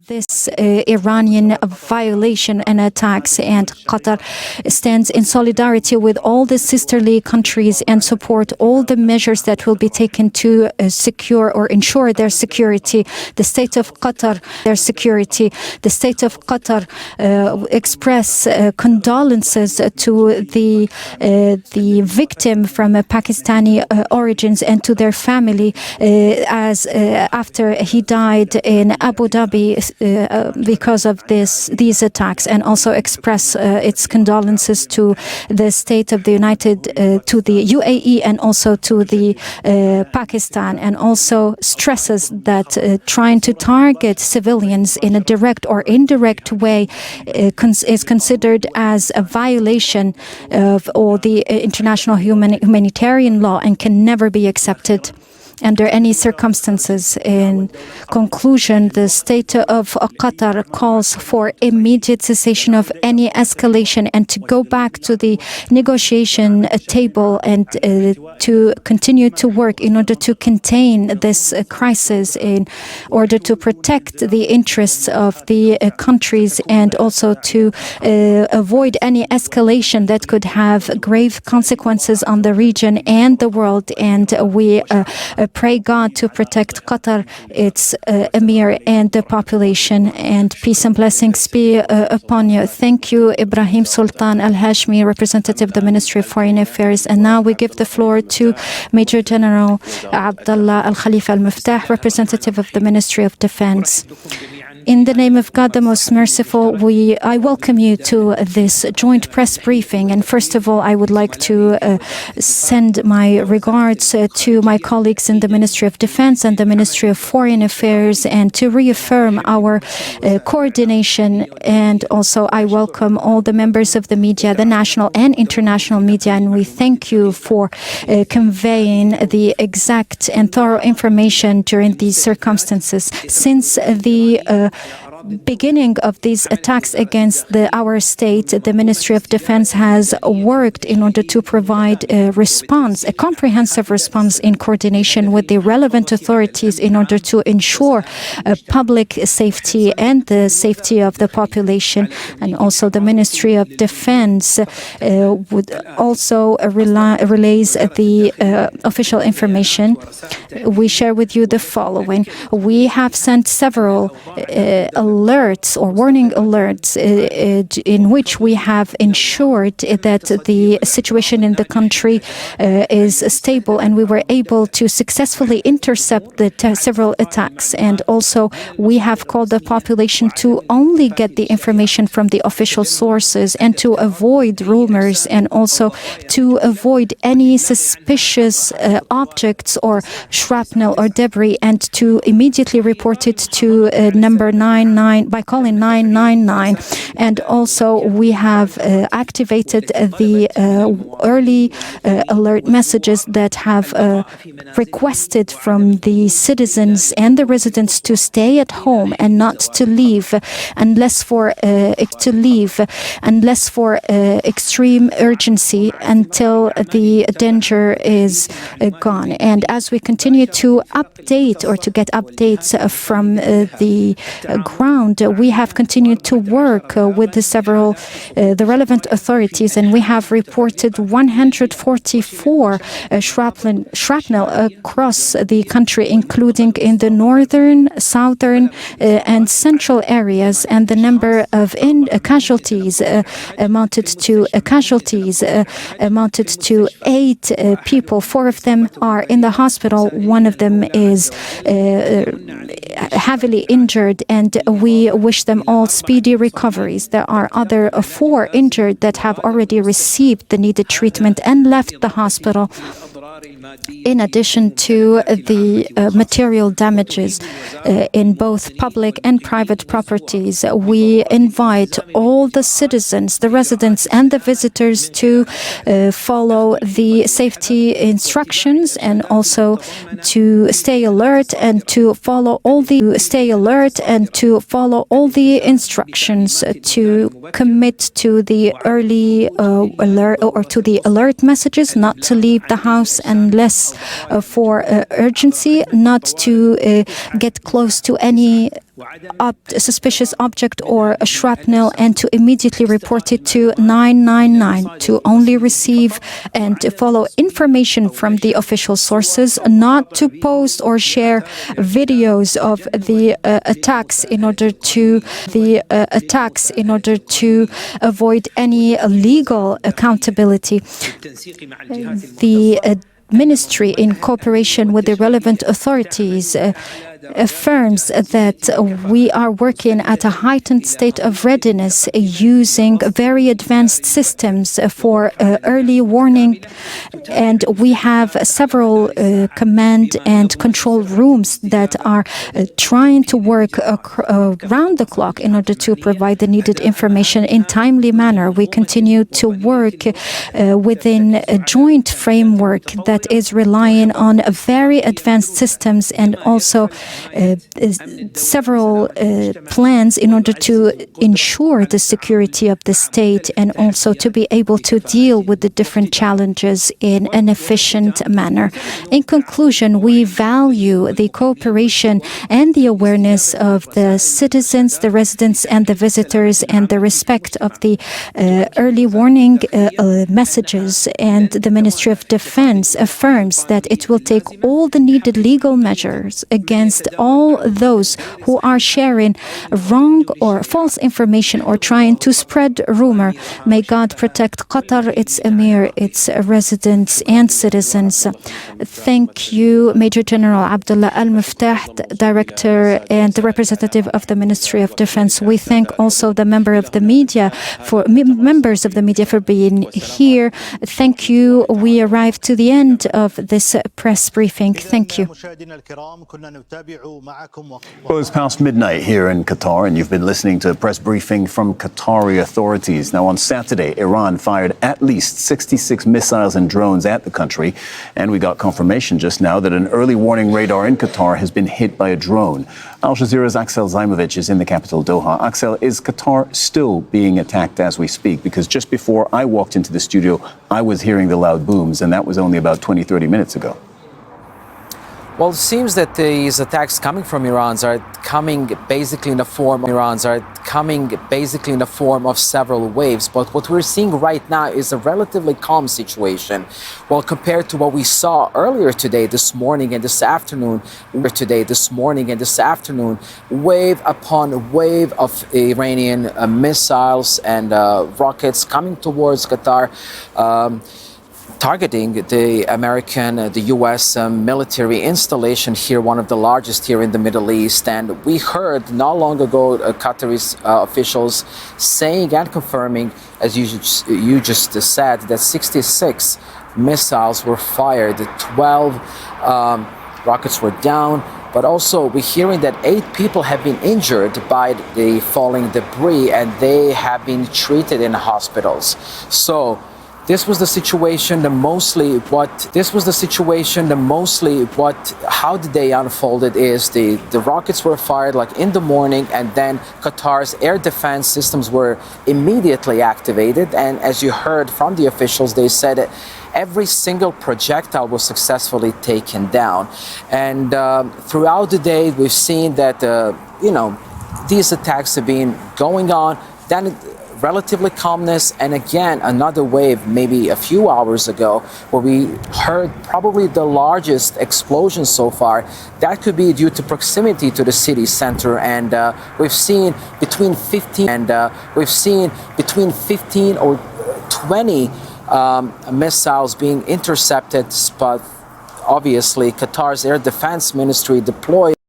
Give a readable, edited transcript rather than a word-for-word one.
this Iranian violation and attacks, and Qatar stands in solidarity with all the sisterly countries and support all the measures that will be taken to secure or ensure their security. The state of Qatar, their security. The state of Qatar express condolences to the victim from Pakistani origins and to their family as after he died in Abu Dhabi because of these attacks, and also express its condolences to the state of the to the UAE and also to the Pakistan, and also stresses that trying to target civilians in a direct or indirect way is considered as a violation of all the international humanitarian law and can never be accepted under any circumstances. In conclusion, the state of Qatar calls for immediate cessation of any escalation and to go back to the negotiation table and to continue to work in order to contain this crisis, in order to protect the interests of the countries and also to avoid any escalation that could have grave consequences on the region and the world. And we pray God to protect Qatar, its emir and the population, and peace and blessings be upon you. Thank you, Ibrahim Sultan Al-Hashmi, representative of the Ministry of Foreign Affairs. And now we give the floor to Major General Abdullah Al-Khalifa Al-Muftah, representative of the Ministry of Defense. In the name of God, the most merciful, I welcome you to this joint press briefing. And first of all, I would like to send my regards to my colleagues in the Ministry of Defense and the Ministry of Foreign Affairs, and to reaffirm our coordination. And also, I welcome all the members of the media, the national and international media, and we thank you for conveying the exact and thorough information during these circumstances. Since the beginning of these attacks against our state, the Ministry of Defense has worked in order to provide a response, a comprehensive response in coordination with the relevant authorities in order to ensure public safety and the safety of the population. And also the Ministry of Defense would also relays the official information. We share with you the following. We have sent several alerts or warning alerts in which we have ensured that the situation in the country is stable, and we were able to successfully intercept the several attacks. And also we have called the population to only get the information from the official sources and to avoid rumors, and also to avoid any suspicious objects or shrapnel or debris, and to immediately report it to number 99 by calling 999. And also we have activated the early alert messages that have requested from the citizens and the residents to stay at home and not to leave unless for extreme urgency until the danger is gone. And as we continue to update or to get updates from the ground, we have continued to work with the relevant authorities, and we have reported 144 shrapnel across the country, including in the northern, southern, and central areas. And the number of casualties amounted to 8 people. 4 of them are in the hospital. 1 of them is heavily injured, and we wish them all speedy recoveries. There are other 4 injured that have already received the needed treatment and left the hospital. In addition to the material damages in both public and private properties, we invite all the citizens, the residents and the visitors to follow the safety instructions, and also to stay alert and to follow all the instructions, to commit to the early alert or to the alert messages, not to leave the house and unless for urgency, not to get close to any suspicious object or a shrapnel, and to immediately report it to 999, to only receive and to follow information from the official sources, not to post or share videos of the attacks in order to avoid any legal accountability. The ministry, in cooperation with the relevant authorities, affirms that we are working at a heightened state of readiness using very advanced systems for early warning, and we have several command and control rooms that are trying to work around the clock in order to provide the needed information in timely manner. We continue to work within a joint framework that is relying on very advanced systems and also several plans in order to ensure the security of the state and also to be able to deal with the different challenges in an efficient manner. In conclusion, we value the cooperation and the awareness of the citizens, the residents and the visitors, and the respect of the early warning messages, and the Ministry of Defense affirms that it will take all the needed legal measures against all those who are sharing wrong or false information or trying to spread rumor. May God protect Qatar, its emir, its residents and citizens. Thank you, Major General Abdullah Al-Muftah, Director and the representative of the Ministry of Defense. We thank also the members of the media for being here. Thank you. We arrived to the end of this press briefing. Thank you. Well, it's past midnight here in Qatar, and you've been listening to a press briefing from Qatari authorities. Now, on Saturday, Iran fired at least 66 missiles and drones at the country, and we got confirmation just now that an early warning radar in Qatar has been hit by a drone. Al Jazeera's Axel Zaimovic is in the capital, Doha. Axel, is Qatar still being attacked as we speak? Because just before I walked into the studio, I was hearing the loud booms, and that was only about 20-30 minutes ago. Well, it seems that these attacks coming from Iran are coming basically in the form of several waves. But what we're seeing right now is a relatively calm situation. Well, compared to what we saw earlier today, this morning and this afternoon, wave upon wave of Iranian missiles and rockets coming towards Qatar, targeting the American, the U.S. Military installation here, one of the largest here in the Middle East. And we heard not long ago Qatari officials saying and confirming, as you just said, that 66 missiles were fired, 12 rockets were down. But also we're hearing that 8 people have been injured by the falling debris, and they have been treated in hospitals. So This was the situation, how the day unfolded is the rockets were fired like in the morning, and then Qatar's air defense systems were immediately activated. And as you heard from the officials, they said that every single projectile was successfully taken down. And throughout the day, we've seen that, these attacks have been going on. Then relatively calmness, and again another wave maybe a few hours ago where we heard probably the largest explosion so far. That could be due to proximity to the city center, and we've seen between 15 or 20 missiles being intercepted, but obviously Qatar's air defense ministry deployed